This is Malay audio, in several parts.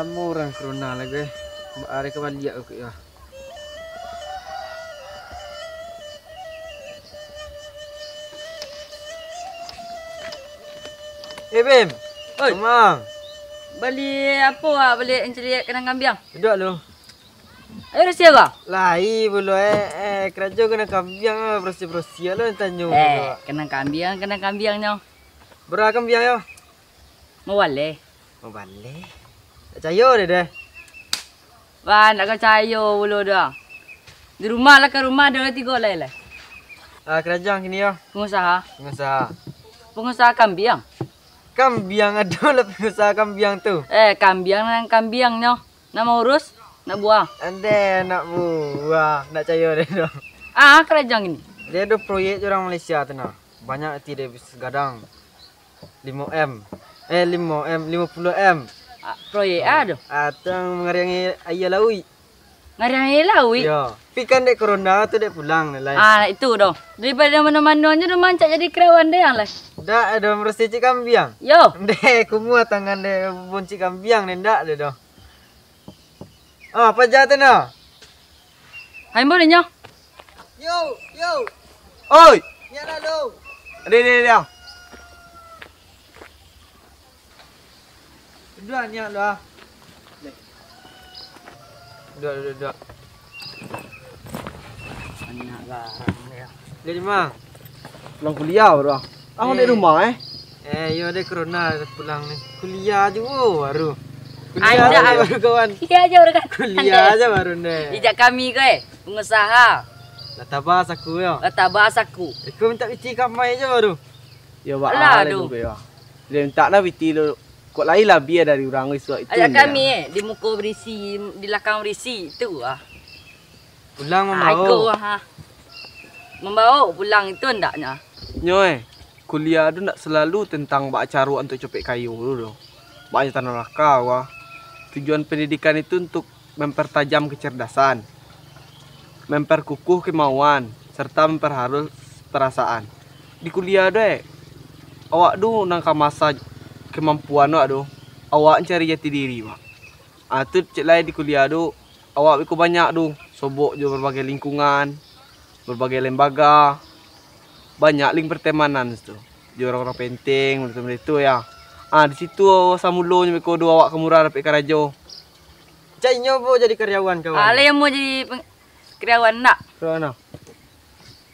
lama orang corona lagi. Hari kembali aku ya. Bim. Oi. Mang. Beli apa ah? Beli enceliak kena kambiang. Duduk lu. Ayo dah siap ah? Lai bulu kerja kena kambiang bersih-bersih lu tanya. Kena kambiangnya. Berapa kambiang yo? Mau balik. Mau balik. Tak cayo deh. Wah, nak percaya bulu dah. Di rumah lah ke rumah ada 3 lah. Kerajaan kini yo. Pengusaha. Pengusaha kambiang. Kambiang ada lah pengusaha kambiang tu. Kambiangnya. Nak mau urus, nak buang. Ande nak buah, nak cayo deh dong. Kerajaan ini. Dia ada proyek orang Malaysia tu nah. Banyak tidak bisa gadang. 5M. 5M, 50M. Proyek ada. Atang mengarangi ayah laui. Ngariang lawi. Ya. Tapi kan dek corona tu dek pulang nilai. Itu dong. Daripada mana-mana aja dah mancak jadi kerawan deh yang lah. Dak ada bersih cik kambiang. Yo. Dek kumua tangan dek bunci kambiang ni dak deh dong. Apa jatuh na? Hai boleh nyo. Yo. Oi. Ya dah lu. Dia. Dua ni dah. Dua. Anak garang ya. Jadi mang. Pulang kuliah baru. Aku di rumah Yo dek corona pulang ni. Kuliah juga baru. Ada baru kawan. Iya aja udah kan. Kuliah aja baru ni. Ijak kami ke pengusaha. Tabas aku yo. Tabas aku. Aku minta bici kamai je baru. Ya Alah, baal aduh. juga ya. Dia minta lah biti lu. Kok lain lah biar dari orang itu. Ajak kami di muka berisi, di belakang berisi itu Pulang Aku membawa. Membawa pulang itu hendaknya. Nyoy, kuliah tu nak selalu tentang bak cara untuk copek kayu dulu. Banyak tanah neraka wah. Tujuan pendidikan itu untuk mempertajam kecerdasan, memperkukuh kemauan, serta memperhalus perasaan. Di kuliah awak tu nangka masa kemampuan awak awak cari jati diri wak. Tu cek lain di kuliah tu, awak ikut banyak tu, sobok je berbagai lingkungan, berbagai lembaga, banyak link pertemanan tu. Dia orang-orang penting macam itu ya. Di situ samulonyo meko do awak kemurah dapat karajo. Cai nyobo jadi karyawan kawan. Ale yang mau jadi karyawan nak. Kerana?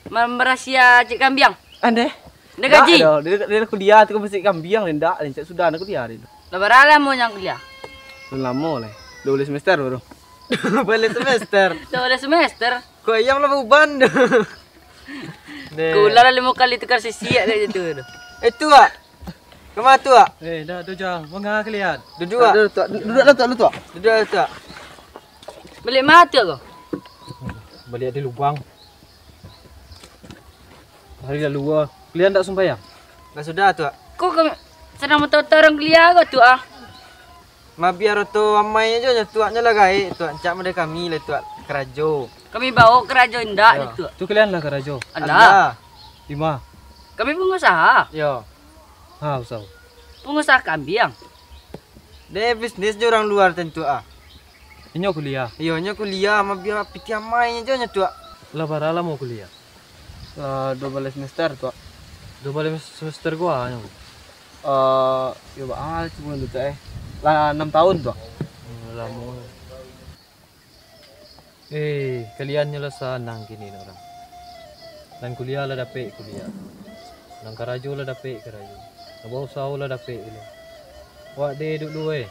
Merasia cik kambiang. Ande? Dia gaji. Dia kuliah tu mesti kambiang ndak, cak sudah nak kuliah dia. Lebar lah mau yang kuliah. Lama lah. 12 semester baru. Balik semester. Sudah semester. Kau ayam lah beban. Kula lah 5 kali tukar sisi ada tu. Itu ah. Kemana tu ah? Dah tu jang. Mengah kalian. Duduk ah. Duduk tu. Duduk ah. Balik mati aku. Balik di lubang. Hari dah luar. Kalian tak sembahyang? Dah sudah tu ah. Kok kami senang motor orang kuliah aku tu ah. Ma biar tu amai aja tuaknya lah gai. Tuak cak mereka kami lah tuak kerajo. Kami bawa kerajaan ndak itu. Tu kalian lah kerajo. Ada. Di mana? Kami pengusaha. Yo. Usah. Pengusaha kambiang. Dia bisnis je orang luar tentu ah. Inyo kuliah. Yo nya kuliah ma biar piti amai aja tuak. Lah barala mau kuliah. 12 semester tu. 12 semester gua nyo. Ya baal cuma tu lah 6 tahun tu. Lama. Kalian nyo lah sanang kini orang. Dan kuliah lah dapat kuliah. Nang karajo lah dapat karajo. Nang usaha lah dapat ini. Wak de duduk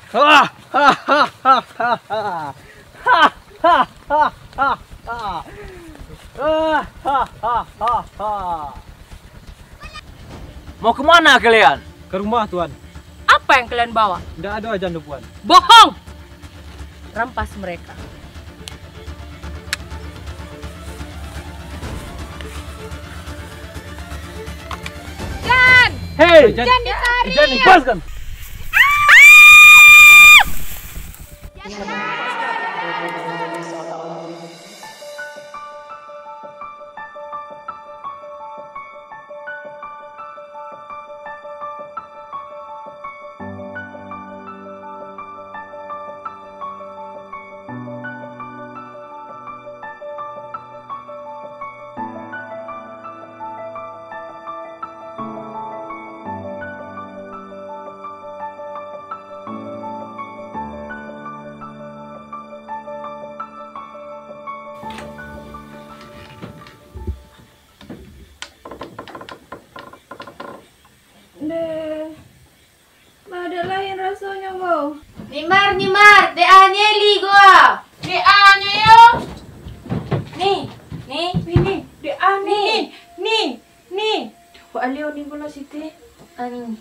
Mau kemana kalian? Ke rumah, Tuan. Apa yang kalian bawa? Tidak ada ajan, Tuan. Bohong! Rampas mereka. Hei, Jangan dicari! Jan, lepaskan. Ada lain rasanya kau. Nimar, de-anya ligo. De-anya yo. Nih, Nih, de-ane. Nih. Wa alio ning bola site. Ani.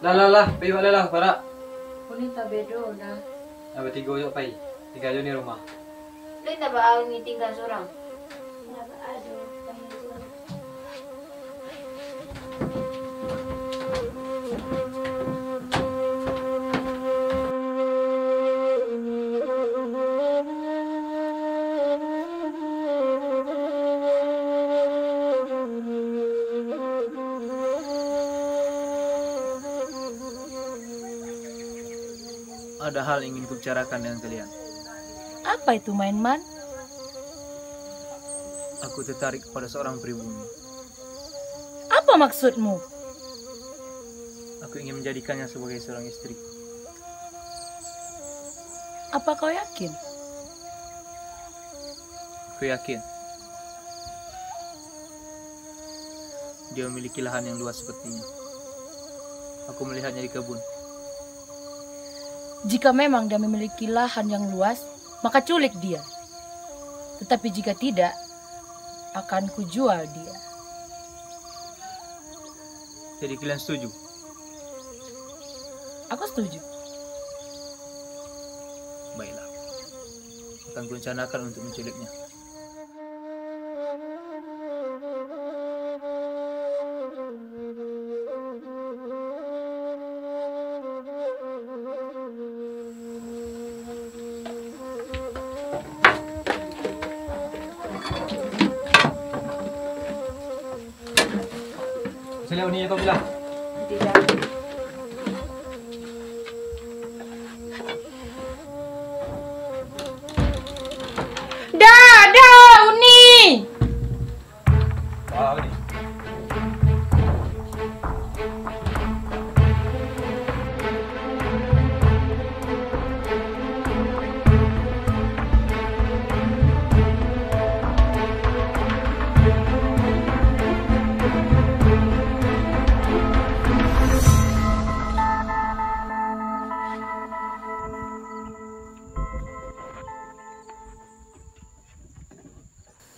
Lah, pi balik lah, para. Punita bedo na. Apa tiga yuk pai. Tiga yuk ni rumah. Lain na ba ang tinggal seorang? Ada hal yang ingin kubicarakan dengan kalian. Apa itu main-man? Aku tertarik pada seorang pribumi. Apa maksudmu? Aku ingin menjadikannya sebagai seorang istri. Apa kau yakin? Aku yakin. Dia memiliki lahan yang luas sepertinya. Aku melihatnya di kebun. Jika memang dia memiliki lahan yang luas, maka culik dia. Tetapi jika tidak, akan kujual dia. Jadi kalian setuju? Aku setuju. Baiklah. Akan kurencanakan untuk menculiknya. Sila ni kau bilang. Dah, Uni. Ah, ni.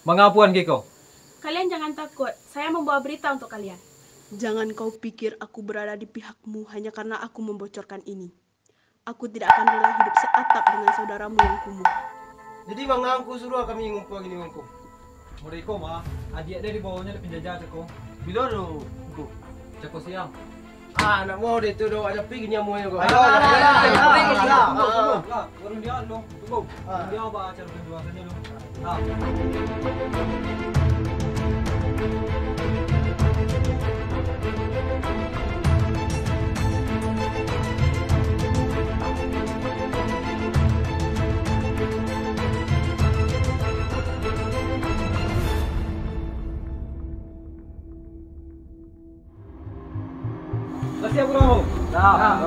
Mengapuan Kiko. Kalian jangan takut. Saya membawa berita untuk kalian. Jangan kau pikir aku berada di pihakmu hanya karena aku membocorkan ini. Aku tidak akan rela hidup seatap dengan saudaramu yang kumuh. Jadi mangangku suruh kami ngumpul gini ngumpul. Mereka mah adik dia di bawahnya ada penjajah ceko. Bila do? Ceko siang. Ah, nak mau dia tu do ada pergi nya mu yang kau. Orang dia lo. Tunggu. Dia apa acara penjualannya lo. Nah. Kasih aku dong. Lah.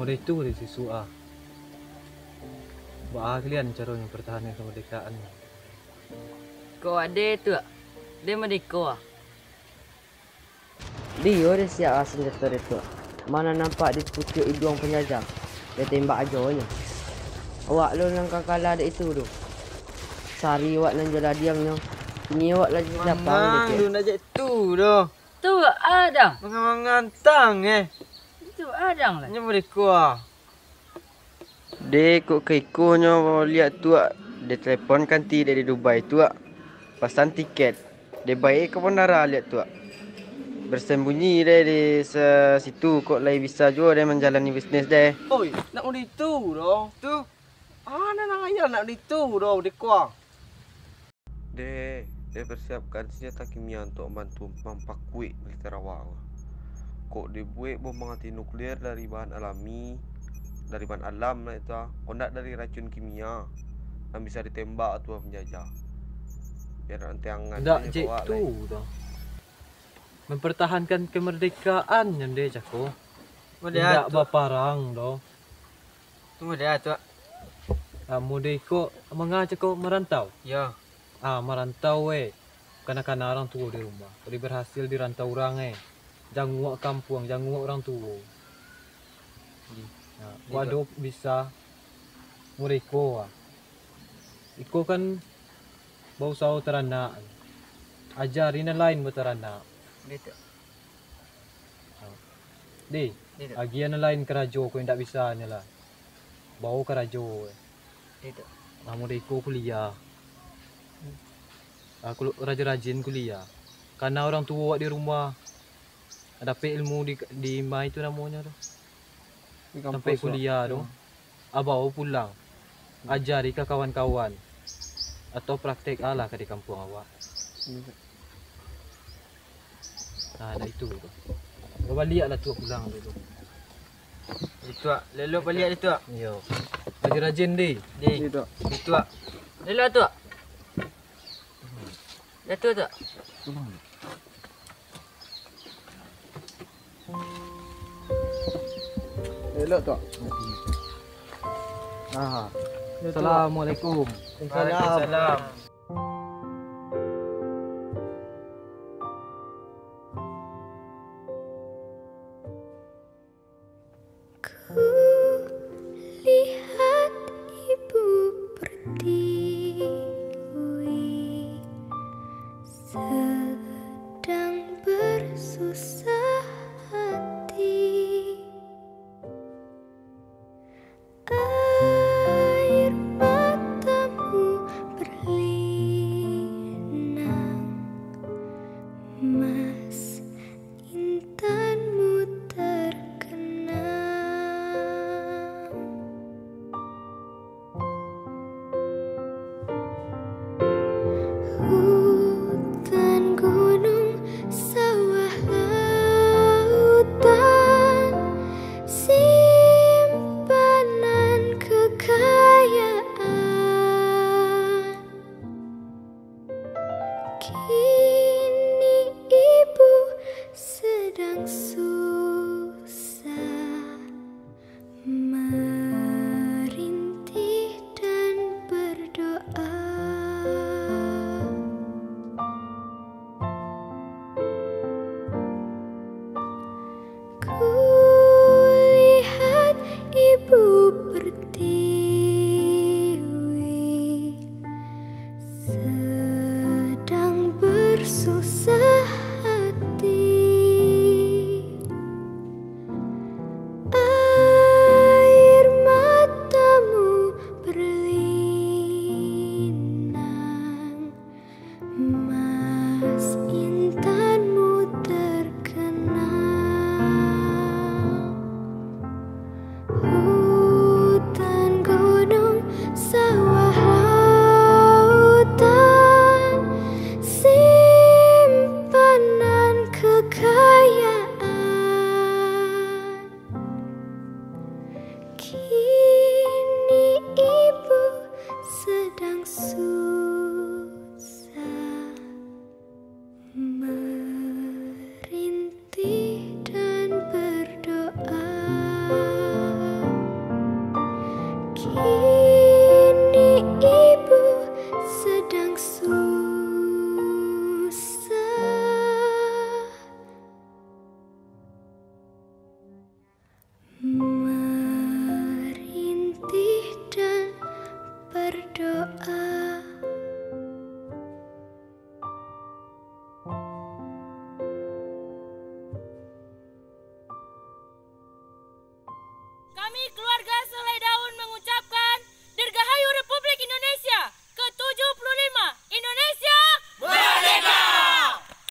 Mulai itu dari sisu ah. Wah kalian cara mempertahankan kemerdekaan. Kau ada tu, dia merdeka. Dia dah siap senjata itu. Mana nampak dia pucuk hidung penjajah. Dia tembak ajonya. Awak lu nang kakala ada itu tu. Sari awak nan jual diamnya. Ini awak lagi siapa Mang dia? lu nak jat tu doh. Tu Adang. Mengantang Tu Adang lah. Nya mereka. Dek kok keikonya lihat tu dia telefon kanti dari Dubai tu pesan tiket. Dia baik ke bandara lihat tu. Bersembunyi deh di situ kok lagi bisa juga dia menjalani bisnes deh. Oi, nak undi tu doh. Tu Nang ayah nak undi tu doh, dekwa. Dia persiapkan senjata kimia untuk membantu mempakui militer awak. Kok dia buat bom mengganti nuklear dari bahan alami, dari bahan alam lah itu. Kok nak dari racun kimia yang bisa ditembak tuh penjajah. Biar nanti angan. Tak cik tu dah. Mempertahankan kemerdekaan yang dia cakap. Tidak berparang doh. Tunggu dia tu. Muda kok mengajak kau merantau. Ya. Merantau Kanak-kanak orang tua di rumah. Jadi berhasil dirantau orang Jangan nguak kampung, jangan nguak orang tua. Waduh bisa muriko. Iko kan bau sawo teranak. Ajarin yang lain berteranak. Gitu. Agian yang lain kerajo kau yang tak bisa ni lah. Bau kerajo. Gitu. Muriko kuliah. Aku rajin kuliah. Karena orang tua di rumah dapat ilmu di mai itu namanya tu. Sampai kuliah tu. Abau pulang. Ajari ke kawan-kawan. Atau praktek alah ke di kampung awak. Dah itu tu. Kau baliklah tu pulang dulu. Itu lelo balik itu. Yo. Rajin di. Itu. Lelo tu. Datuk tu. Elok tu. Assalamualaikum. Waalaikumsalam. Lihat ibu berdiri sedang bersusah hati. Air matamu berlinang keluarga Soleh Daun mengucapkan